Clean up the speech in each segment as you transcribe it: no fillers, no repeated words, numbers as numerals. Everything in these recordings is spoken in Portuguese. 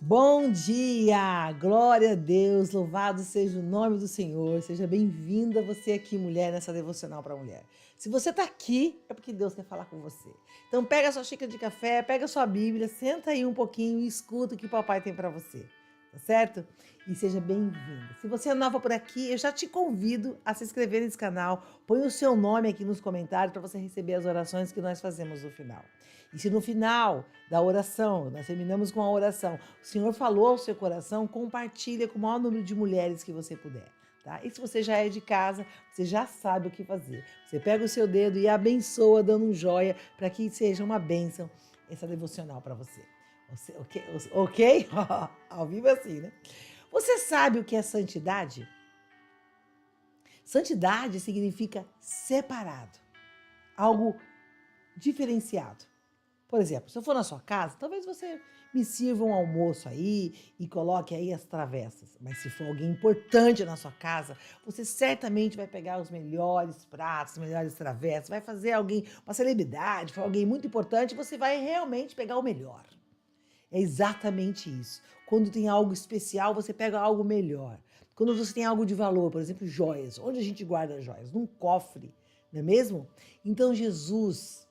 Bom dia! Glória a Deus, louvado seja o nome do Senhor. Seja bem-vinda você aqui, mulher, nessa devocional para mulher. Se você está aqui, é porque Deus quer falar com você. Então pega a sua xícara de café, pega a sua Bíblia, senta aí um pouquinho e escuta o que o papai tem para você. Tá certo? E seja bem-vinda. Se você é nova por aqui, eu já te convido a se inscrever nesse canal. Põe o seu nome aqui nos comentários para você receber as orações que nós fazemos no final. E se no final da oração, nós terminamos com a oração, o Senhor falou ao seu coração, compartilha com o maior número de mulheres que você puder. Tá? E se você já é de casa, você já sabe o que fazer. Você pega o seu dedo e abençoa dando um joia para que seja uma bênção essa devocional para você. Ok? Ok? Ao vivo assim, né? Você sabe o que é santidade? Santidade significa separado, algo diferenciado. Por exemplo, se eu for na sua casa, talvez você me sirva um almoço aí e coloque aí as travessas. Mas se for alguém importante na sua casa, você certamente vai pegar os melhores pratos, as melhores travessas, vai fazer alguém, uma celebridade, for alguém muito importante, você vai realmente pegar o melhor. É exatamente isso. Quando tem algo especial, você pega algo melhor. Quando você tem algo de valor, por exemplo, joias. Onde a gente guarda joias? Num cofre, não é mesmo? Então Jesus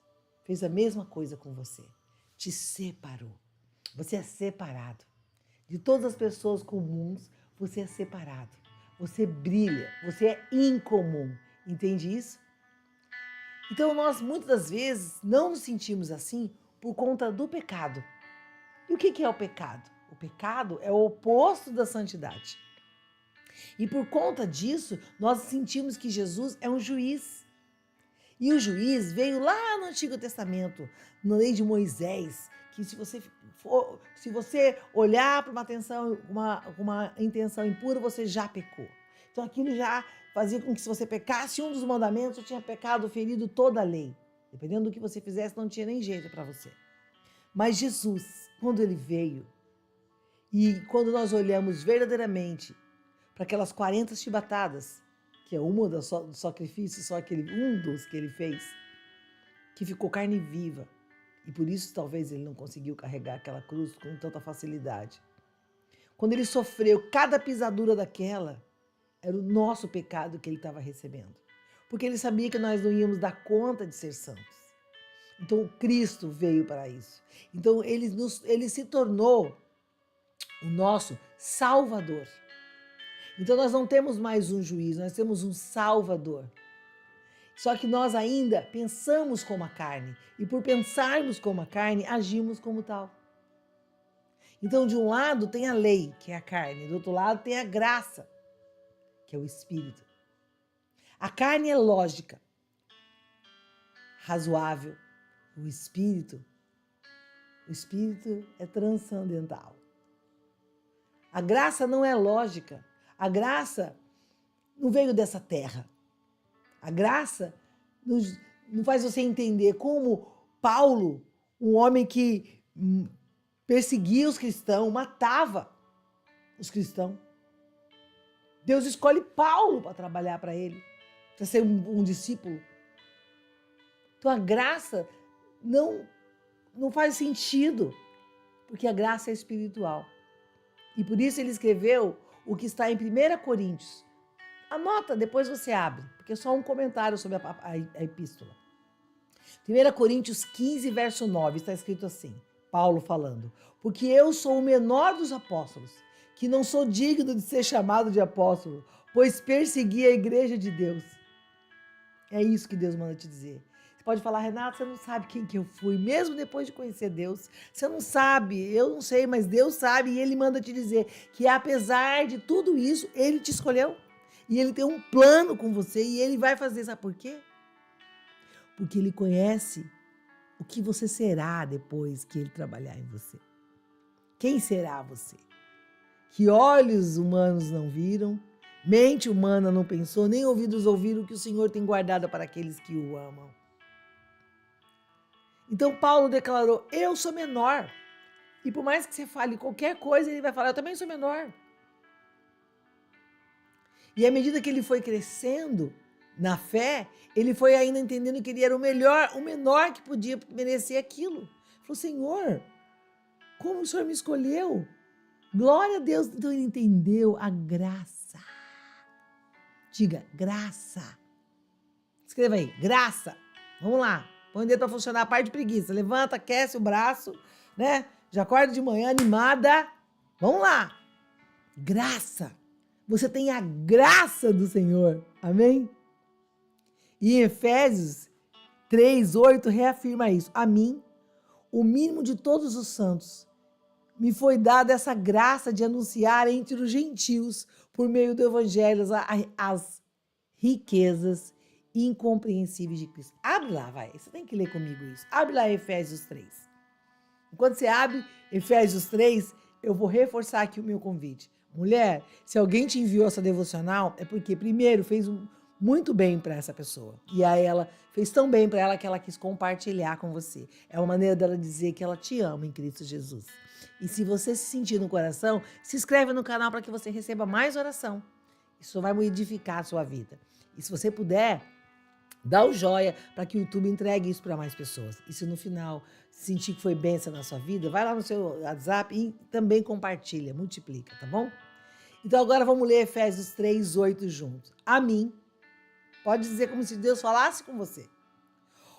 fez a mesma coisa com você. Te separou. Você é separado. De todas as pessoas comuns, você é separado. Você brilha. Você é incomum. Entende isso? Então nós muitas das vezes não nos sentimos assim por conta do pecado. E o que é o pecado? O pecado é o oposto da santidade. E por conta disso, nós sentimos que Jesus é um juiz. E o juiz veio lá no Antigo Testamento, na lei de Moisés, que se você olhar para uma intenção impura, você já pecou. Então aquilo já fazia com que se você pecasse um dos mandamentos, você tinha pecado, ferido toda a lei. Dependendo do que você fizesse, não tinha nem jeito para você. Mas Jesus, quando ele veio, e quando nós olhamos verdadeiramente para aquelas 40 chibatadas, que é uma dos sacrifícios, um dos que ele fez, que ficou carne viva, e por isso talvez ele não conseguiu carregar aquela cruz com tanta facilidade. Quando ele sofreu cada pisadura daquela, era o nosso pecado que ele estava recebendo, porque ele sabia que nós não íamos dar conta de ser santos. Então, Cristo veio para isso. Então, ele se tornou o nosso Salvador. Então, nós não temos mais um juiz, nós temos um Salvador. Só que nós ainda pensamos como a carne. E por pensarmos como a carne, agimos como tal. Então, de um lado tem a lei, que é a carne. Do outro lado tem a graça, que é o Espírito. A carne é lógica, razoável. O Espírito é transcendental. A graça não é lógica. A graça não veio dessa terra. A graça não faz você entender como Paulo, um homem que perseguia os cristãos, matava os cristãos. Deus escolhe Paulo para trabalhar para ele, para ser um discípulo. Então a graça não faz sentido, porque a graça é espiritual. E por isso ele escreveu o que está em 1 Coríntios. Anota, depois você abre, porque é só um comentário sobre a epístola. 1 Coríntios 15, verso 9, está escrito assim, Paulo falando, porque eu sou o menor dos apóstolos, que não sou digno de ser chamado de apóstolo, pois persegui a igreja de Deus. É isso que Deus manda te dizer. Você pode falar, Renata, você não sabe quem que eu fui, mesmo depois de conhecer Deus. Você não sabe, eu não sei, mas Deus sabe e Ele manda te dizer que apesar de tudo isso, Ele te escolheu. E Ele tem um plano com você e Ele vai fazer, sabe por quê? Porque Ele conhece o que você será depois que Ele trabalhar em você. Quem será você? Que olhos humanos não viram, mente humana não pensou, nem ouvidos ouviram o que o Senhor tem guardado para aqueles que o amam. Então Paulo declarou, eu sou menor. E por mais que você fale qualquer coisa, ele vai falar, eu também sou menor. E à medida que ele foi crescendo na fé, ele foi ainda entendendo que ele era o menor que podia merecer aquilo. Ele falou, Senhor, como o Senhor me escolheu? Glória a Deus. Então ele entendeu a graça. Diga, graça. Escreva aí, graça. Vamos lá. Põe o dedo para funcionar a parte de preguiça. Levanta, aquece o braço, né? Já acorda de manhã animada. Vamos lá. Graça. Você tem a graça do Senhor. Amém? E em Efésios 3:8 reafirma isso. A mim, o mínimo de todos os santos, me foi dada essa graça de anunciar entre os gentios, por meio do evangelho, as riquezas incompreensíveis de Cristo. Abre lá, vai. Você tem que ler comigo isso. Abre lá Efésios 3. Enquanto você abre Efésios 3, eu vou reforçar aqui o meu convite. Mulher, se alguém te enviou essa devocional, é porque, primeiro, fez muito bem para essa pessoa. E aí ela fez tão bem para ela que ela quis compartilhar com você. É uma maneira dela dizer que ela te ama em Cristo Jesus. E se você se sentir no coração, se inscreve no canal para que você receba mais oração. Isso vai edificar a sua vida. E se você puder, dá o joia para que o YouTube entregue isso para mais pessoas. E se no final sentir que foi bênção na sua vida, vai lá no seu WhatsApp e também compartilha, multiplica, tá bom? Então agora vamos ler Efésios 3:8 juntos. A mim, pode dizer como se Deus falasse com você.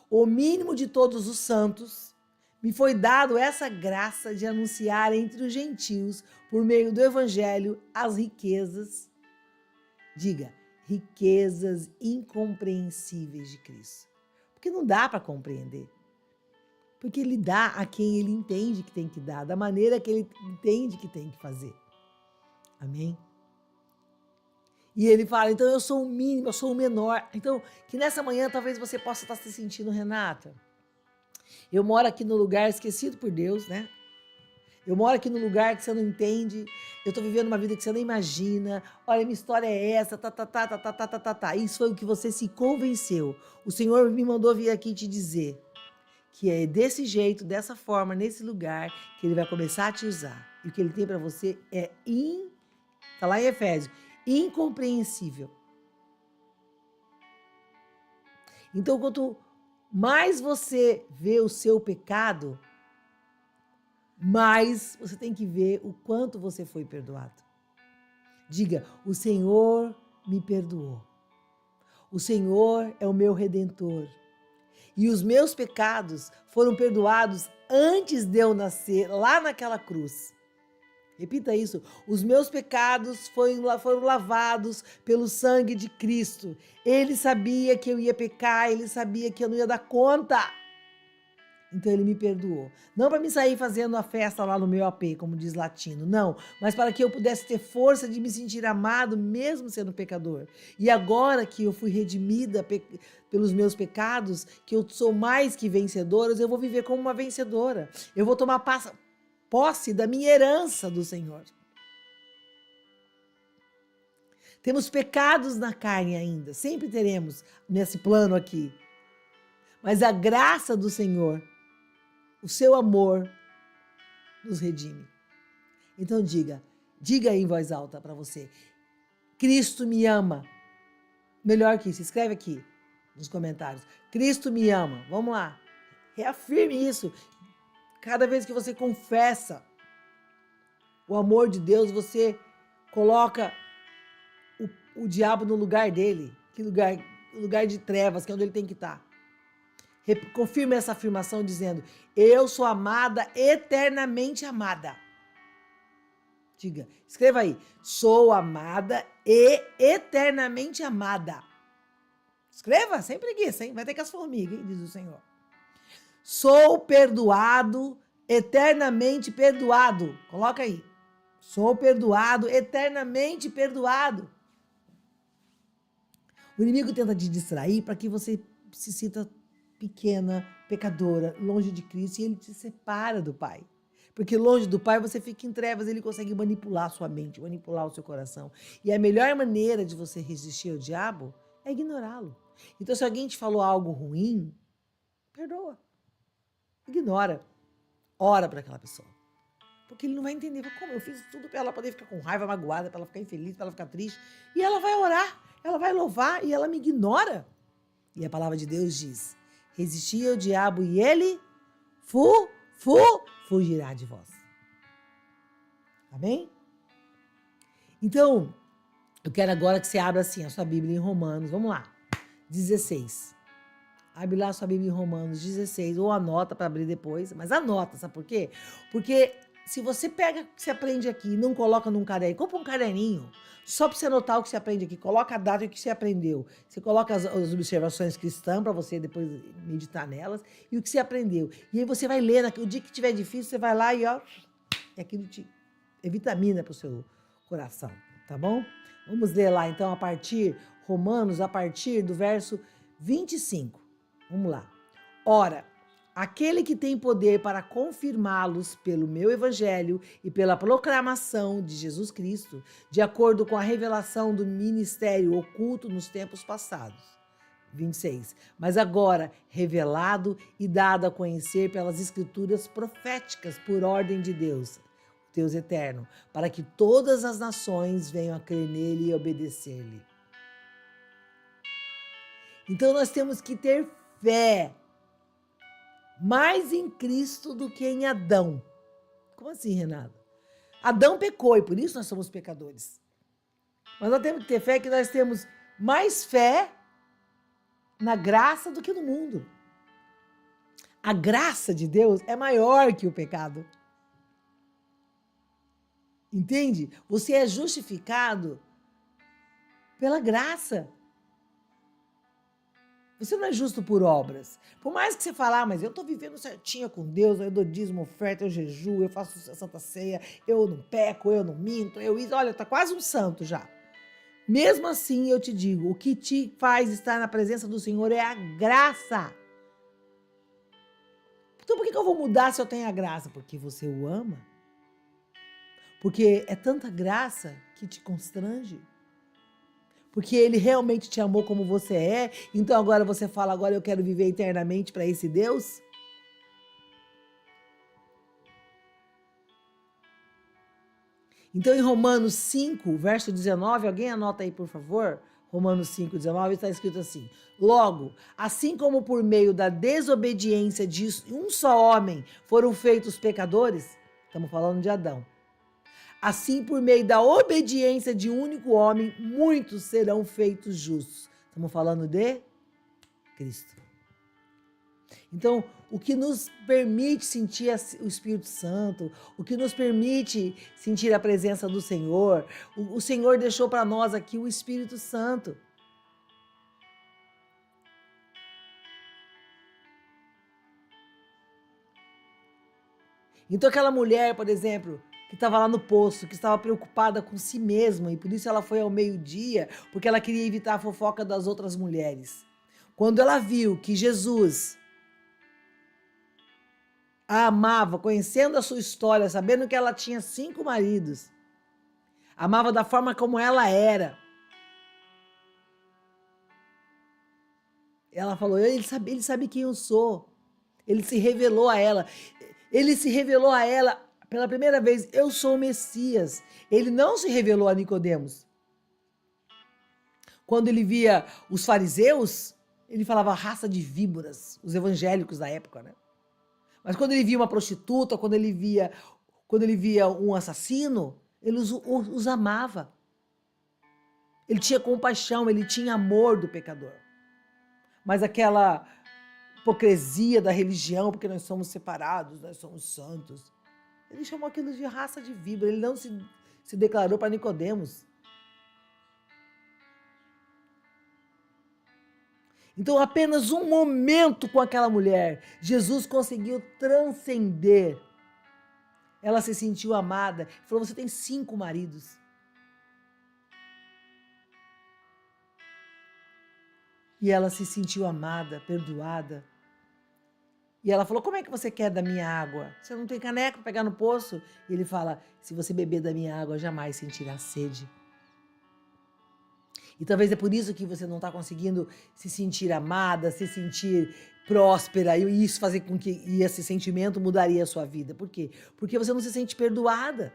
O mínimo de todos os santos, me foi dado essa graça de anunciar entre os gentios, por meio do evangelho, as riquezas, diga, riquezas incompreensíveis de Cristo. Porque não dá para compreender. Porque ele dá a quem ele entende que tem que dar, da maneira que ele entende que tem que fazer. Amém? E ele fala, então eu sou o mínimo, eu sou o menor. Então, que nessa manhã talvez você possa estar se sentindo, Renata, eu moro aqui no lugar esquecido por Deus, né? Eu moro aqui no lugar que você não entende. Eu estou vivendo uma vida que você não imagina. Olha, minha história é essa, tá. Isso foi o que você se convenceu. O Senhor me mandou vir aqui te dizer que é desse jeito, dessa forma, nesse lugar, que Ele vai começar a te usar. E o que Ele tem para você é, tá lá em Efésios, incompreensível. Então, quanto mais você vê o seu pecado, mais você tem que ver o quanto você foi perdoado. Diga, o Senhor me perdoou. O Senhor é o meu redentor. E os meus pecados foram perdoados antes de eu nascer, lá naquela cruz. Repita isso. Os meus pecados foram lavados pelo sangue de Cristo. Ele sabia que eu ia pecar, ele sabia que eu não ia dar conta. Então ele me perdoou. Não para me sair fazendo a festa lá no meu AP, como diz latino, não. Mas para que eu pudesse ter força de me sentir amado, mesmo sendo pecador. E agora que eu fui redimida pelos meus pecados, que eu sou mais que vencedora, eu vou viver como uma vencedora. Eu vou tomar posse da minha herança do Senhor. Temos pecados na carne ainda, sempre teremos nesse plano aqui. Mas a graça do Senhor, o seu amor, nos redime. Então diga aí em voz alta para você, Cristo me ama. Melhor que isso, escreve aqui nos comentários. Cristo me ama. Vamos lá, reafirme isso. Cada vez que você confessa o amor de Deus, você coloca o diabo no lugar dele. Que lugar? O lugar de trevas, que é onde ele tem que estar. Confirma essa afirmação dizendo, eu sou amada, eternamente amada. Diga, escreva aí, sou amada e eternamente amada. Escreva, sem preguiça, hein? Vai ter que as formigas, hein? Diz o Senhor. Sou perdoado, eternamente perdoado. Coloca aí. Sou perdoado, eternamente perdoado. O inimigo tenta te distrair para que você se sinta pequena, pecadora, longe de Cristo, e ele te separa do Pai. Porque longe do Pai você fica em trevas, ele consegue manipular a sua mente, manipular o seu coração. E a melhor maneira de você resistir ao diabo é ignorá-lo. Então, se alguém te falou algo ruim, perdoa. Ignora. Ora para aquela pessoa. Porque ele não vai entender. Como? Eu fiz tudo para ela poder ficar com raiva, magoada, para ela ficar infeliz, para ela ficar triste. E ela vai orar, ela vai louvar e ela me ignora. E a palavra de Deus diz, resistir ao diabo e ele fugirá de vós. Amém? Então, eu quero agora que você abra assim a sua Bíblia em Romanos. Vamos lá. 16. Abre lá a sua Bíblia em Romanos 16, ou anota para abrir depois, mas anota, sabe por quê? Porque se você pega o que você aprende aqui e não coloca num caderno, compra um caderninho, só para você anotar o que você aprende aqui, coloca a data e o que você aprendeu. Você coloca as observações cristãs para você depois meditar nelas e o que você aprendeu. E aí você vai ler, o dia que tiver difícil, você vai lá e ó, é aquilo é vitamina para o seu coração, tá bom? Vamos ler lá então Romanos, a partir do verso 25. Vamos lá. Ora, aquele que tem poder para confirmá-los pelo meu evangelho e pela proclamação de Jesus Cristo, de acordo com a revelação do ministério oculto nos tempos passados. 26. Mas agora revelado e dado a conhecer pelas escrituras proféticas por ordem de Deus, Deus eterno, para que todas as nações venham a crer nele e obedecer-lhe. Então nós temos que ter fé mais em Cristo do que em Adão. Como assim, Renato? Adão pecou e por isso nós somos pecadores. Mas nós temos que ter fé que nós temos mais fé na graça do que no mundo. A graça de Deus é maior que o pecado. Entende? Você é justificado pela graça. Você não é justo por obras. Por mais que você fale, mas eu estou vivendo certinho com Deus, eu dou dízimo, oferta, eu jejuo, eu faço a Santa Ceia, eu não peco, eu não minto, olha, está quase um santo já. Mesmo assim, eu te digo, o que te faz estar na presença do Senhor é a graça. Então por que eu vou mudar se eu tenho a graça? Porque você o ama. Porque é tanta graça que te constrange. Porque ele realmente te amou como você é, então agora você fala, agora eu quero viver eternamente para esse Deus? Então em Romanos 5, verso 19, alguém anota aí por favor? Romanos 5, 19, está escrito assim: logo, assim como por meio da desobediência de um só homem foram feitos pecadores, estamos falando de Adão, assim, por meio da obediência de um único homem, muitos serão feitos justos. Estamos falando de Cristo. Então, o que nos permite sentir o Espírito Santo, o que nos permite sentir a presença do Senhor, o Senhor deixou para nós aqui o Espírito Santo. Então, aquela mulher, por exemplo, que estava lá no poço, que estava preocupada com si mesma e por isso ela foi ao meio-dia, porque ela queria evitar a fofoca das outras mulheres. Quando ela viu que Jesus a amava, conhecendo a sua história, sabendo que ela tinha 5 maridos, amava da forma como ela era, ela falou, ele sabe quem eu sou. Ele se revelou a ela. Ele se revelou a ela pela primeira vez, eu sou o Messias. Ele não se revelou a Nicodemos. Quando ele via os fariseus, ele falava raça de víboras, os evangélicos da época, né? Mas quando ele via uma prostituta, quando ele via um assassino, ele os amava. Ele tinha compaixão, ele tinha amor do pecador. Mas aquela hipocrisia da religião, porque nós somos separados, nós somos santos, ele chamou aquilo de raça de víbora, ele não se declarou para Nicodemos. Então, apenas um momento com aquela mulher, Jesus conseguiu transcender. Ela se sentiu amada. Ele falou, você tem 5 maridos. E ela se sentiu amada, perdoada. E ela falou, como é que você quer da minha água? Você não tem caneca para pegar no poço? E ele fala, se você beber da minha água, jamais sentirá sede. E talvez é por isso que você não está conseguindo se sentir amada, se sentir próspera, e isso fazer com que esse sentimento mudaria a sua vida. Por quê? Porque você não se sente perdoada.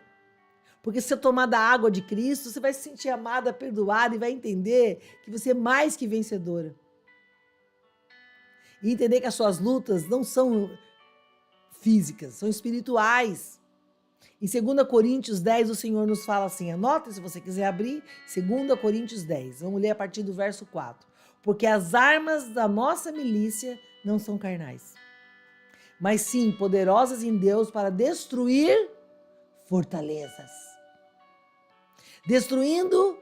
Porque se você tomar da água de Cristo, você vai se sentir amada, perdoada e vai entender que você é mais que vencedora. E entender que as suas lutas não são físicas, são espirituais. Em 2 Coríntios 10, o Senhor nos fala assim, anota se você quiser abrir, 2 Coríntios 10, vamos ler a partir do verso 4. Porque as armas da nossa milícia não são carnais, mas sim poderosas em Deus para destruir fortalezas, destruindo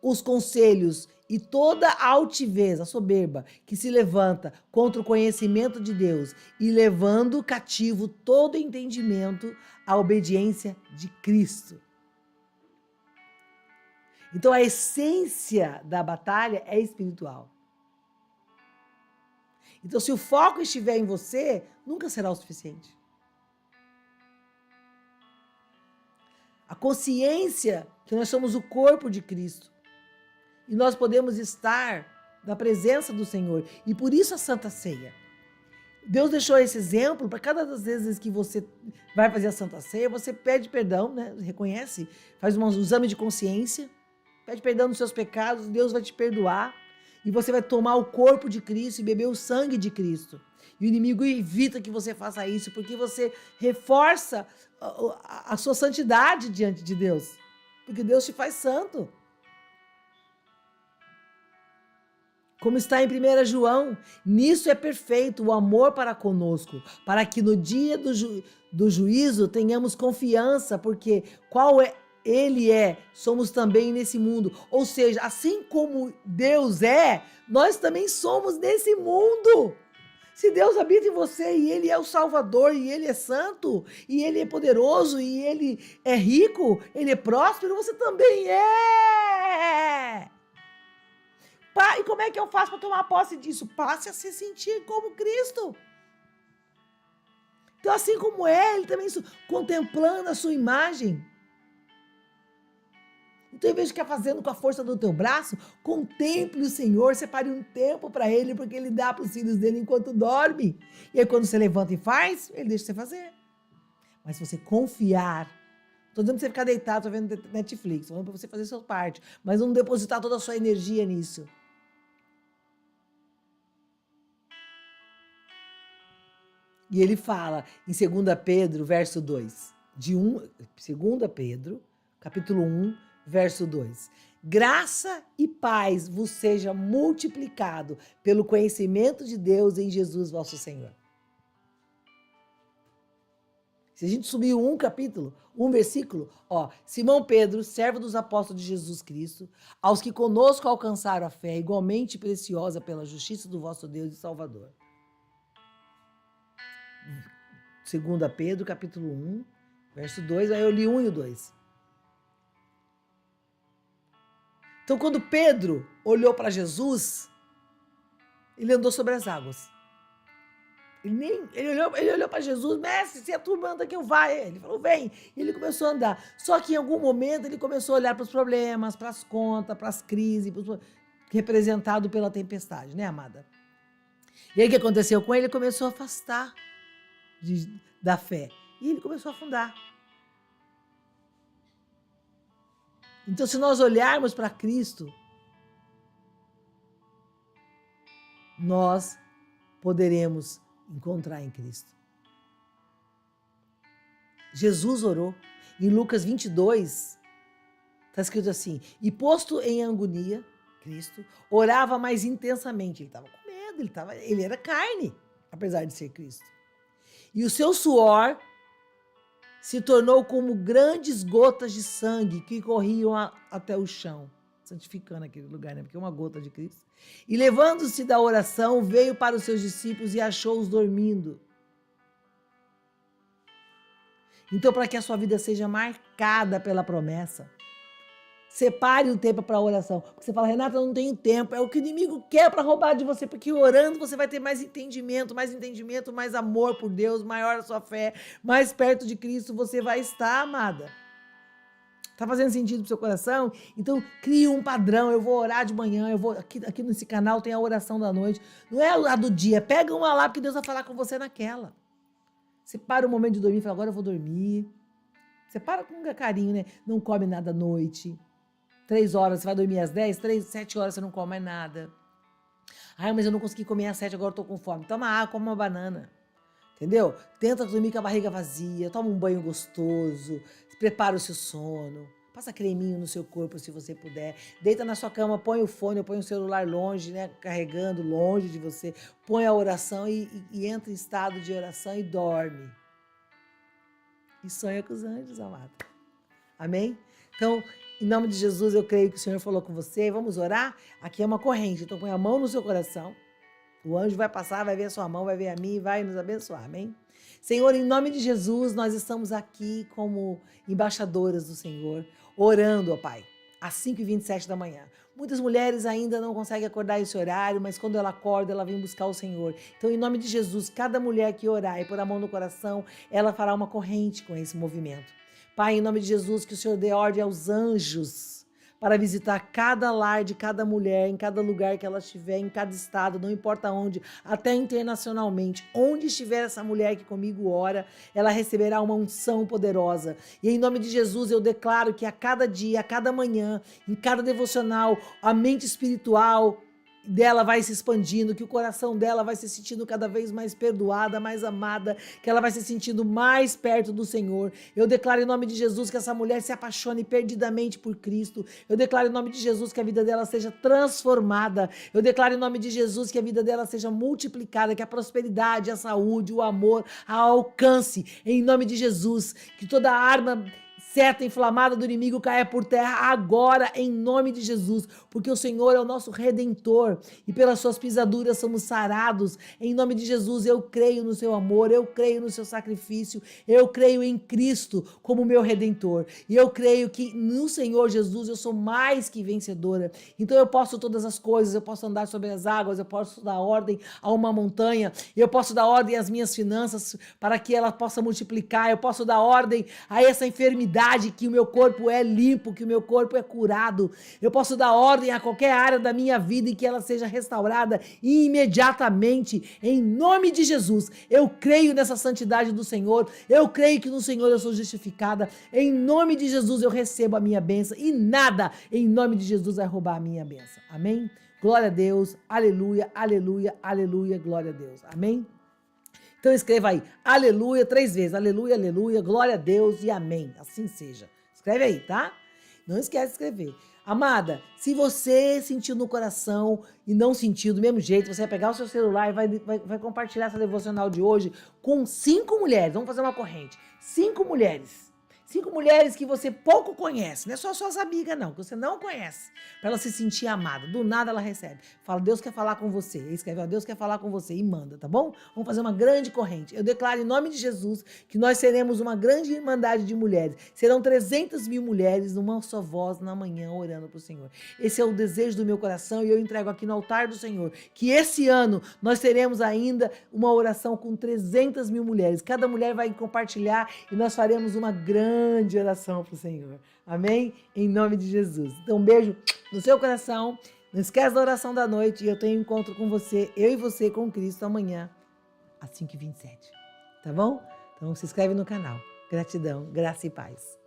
os conselhos e toda a altivez, a soberba, que se levanta contra o conhecimento de Deus e levando cativo todo entendimento à obediência de Cristo. Então a essência da batalha é espiritual. Então se o foco estiver em você, nunca será o suficiente. A consciência que nós somos o corpo de Cristo e nós podemos estar na presença do Senhor. E por isso a Santa Ceia. Deus deixou esse exemplo para cada das vezes que você vai fazer a Santa Ceia, você pede perdão, né? Reconhece, faz um exame de consciência, pede perdão dos seus pecados, Deus vai te perdoar. E você vai tomar o corpo de Cristo e beber o sangue de Cristo. E o inimigo evita que você faça isso, porque você reforça a sua santidade diante de Deus. Porque Deus te faz santo. Como está em 1 João, nisso é perfeito o amor para conosco, para que no dia do juízo tenhamos confiança, porque Ele é, somos também nesse mundo. Ou seja, assim como Deus é, nós também somos nesse mundo. Se Deus habita em você e Ele é o Salvador, e Ele é santo, e Ele é poderoso, e Ele é rico, Ele é próspero, você também é. E como é que eu faço para tomar posse disso? Passe a se sentir como Cristo. Então, assim como Ele também contemplando a sua imagem. Então, em vez de ficar fazendo com a força do teu braço, contemple o Senhor, separe um tempo para Ele, porque Ele dá para os filhos dele enquanto dorme. E aí, quando você levanta e faz, Ele deixa você fazer. Mas se você confiar, estou dizendo para você ficar deitado, vendo Netflix, estou falando para você fazer a sua parte, mas não depositar toda a sua energia nisso. E ele fala em 2 Pedro, verso 2, 2 Pedro, capítulo 1, verso 2. Graça e paz vos seja multiplicado pelo conhecimento de Deus em Jesus vosso Senhor. Se a gente subir um capítulo, um versículo, Simão Pedro, servo dos apóstolos de Jesus Cristo, aos que conosco alcançaram a fé igualmente preciosa pela justiça do vosso Deus e Salvador. 2 Pedro, capítulo 1, verso 2, aí eu li 1 e o 2. Então, quando Pedro olhou para Jesus, ele andou sobre as águas. Ele olhou para Jesus, mestre, se a turma anda que eu vá. Ele falou, vem. E ele começou a andar. Só que em algum momento ele começou a olhar para os problemas, para as contas, para as crises, representado pela tempestade, né, amada? E aí o que aconteceu com ele? Ele começou a afastar da fé. E ele começou a afundar. Então, se nós olharmos para Cristo, nós poderemos encontrar em Cristo. Jesus orou. Em Lucas 22, está escrito assim, e posto em agonia, Cristo orava mais intensamente. Ele estava com medo, ele era carne, apesar de ser Cristo. E o seu suor se tornou como grandes gotas de sangue que corriam até o chão, santificando aquele lugar, né? Porque é uma gota de Cristo. E levando-se da oração, veio para os seus discípulos e achou-os dormindo. Então, para que a sua vida seja marcada pela promessa, separe o tempo para a oração. Porque você fala, Renata, eu não tenho tempo. É o que o inimigo quer para roubar de você. Porque orando você vai ter mais entendimento, mais amor por Deus, maior a sua fé, mais perto de Cristo você vai estar, amada. Tá fazendo sentido pro seu coração? Então, crie um padrão. Eu vou orar de manhã, eu vou aqui nesse canal tem a oração da noite. Não é a do dia. Pega uma lá, porque Deus vai falar com você naquela. Separa o momento de dormir e fala, agora eu vou dormir. Separa com carinho, né? Não come nada à noite. 3 horas, você vai dormir às 10, 7 horas você não come mais nada. Ai, mas eu não consegui comer às 7, agora eu tô com fome. Toma água, come uma banana. entendeu? Tenta dormir com a barriga vazia, toma um banho gostoso, prepara o seu sono, passa creminho no seu corpo se você puder, deita na sua cama, põe o fone, põe o celular longe, né, carregando longe de você, põe a oração e entra em estado de oração e dorme. E sonha com os anjos, amado. Amém? Então, em nome de Jesus, eu creio que o Senhor falou com você. Vamos orar? Aqui é uma corrente, então põe a mão no seu coração. O anjo vai passar, vai ver a sua mão, vai ver a minha e vai nos abençoar, amém? Senhor, em nome de Jesus, nós estamos aqui como embaixadoras do Senhor, orando, ó Pai, às 5h27 da manhã. Muitas mulheres ainda não conseguem acordar esse horário, mas quando ela acorda, ela vem buscar o Senhor. Então, em nome de Jesus, cada mulher que orar e pôr a mão no coração, ela fará uma corrente com esse movimento. Pai, em nome de Jesus, que o Senhor dê ordem aos anjos para visitar cada lar de cada mulher, em cada lugar que ela estiver, em cada estado, não importa onde, até internacionalmente. Onde estiver essa mulher que comigo ora, ela receberá uma unção poderosa. E em nome de Jesus eu declaro que a cada dia, a cada manhã, em cada devocional, a mente espiritual dela vai se expandindo, que o coração dela vai se sentindo cada vez mais perdoada, mais amada, que ela vai se sentindo mais perto do Senhor. Eu declaro em nome de Jesus que essa mulher se apaixone perdidamente por Cristo. Eu declaro em nome de Jesus que a vida dela seja transformada. Eu declaro em nome de Jesus que a vida dela seja multiplicada, que a prosperidade, a saúde, o amor a alcance. Em nome de Jesus, que toda arma seta inflamada do inimigo caia por terra agora, em nome de Jesus, porque o Senhor é o nosso Redentor e pelas suas pisaduras somos sarados. Em nome de Jesus, eu creio no seu amor, eu creio no seu sacrifício, eu creio em Cristo como meu Redentor e eu creio que no Senhor Jesus eu sou mais que vencedora. Então eu posso todas as coisas, eu posso andar sobre as águas, eu posso dar ordem a uma montanha, eu posso dar ordem às minhas finanças para que ela possa multiplicar, eu posso dar ordem a essa enfermidade, que o meu corpo é limpo, que o meu corpo é curado. Eu posso dar ordem a qualquer área da minha vida e que ela seja restaurada imediatamente, em nome de Jesus. Eu creio nessa santidade do Senhor, eu creio que no Senhor eu sou justificada, em nome de Jesus eu recebo a minha bênção e nada, em nome de Jesus, vai roubar a minha bênção. Amém? Glória a Deus, aleluia, aleluia, aleluia, glória a Deus. Amém? Então escreva aí, aleluia, 3 vezes, aleluia, aleluia, glória a Deus e amém. Assim seja. Escreve aí, tá? Não esquece de escrever. Amada, se você sentiu no coração e não sentiu do mesmo jeito, você vai pegar o seu celular e vai compartilhar essa devocional de hoje com 5 mulheres. Vamos fazer uma corrente. 5 mulheres. 5 mulheres que você pouco conhece, não é só suas amigas não, que você não conhece, para ela se sentir amada. Do nada ela recebe. Fala, Deus quer falar com você. Escreve, ó, Deus quer falar com você e manda, tá bom? Vamos fazer uma grande corrente. Eu declaro em nome de Jesus que nós seremos uma grande irmandade de mulheres. Serão 300.000 mulheres numa só voz na manhã orando pro Senhor. Esse é o desejo do meu coração e eu entrego aqui no altar do Senhor, que esse ano nós teremos ainda uma oração com 300.000 mulheres. Cada mulher vai compartilhar e nós faremos uma grande oração para o Senhor. Amém? Em nome de Jesus. Então, um beijo no seu coração. Não esquece da oração da noite. E eu tenho um encontro com você, eu e você com Cristo amanhã, às 5h27. Tá bom? Então, se inscreve no canal. Gratidão, graça e paz.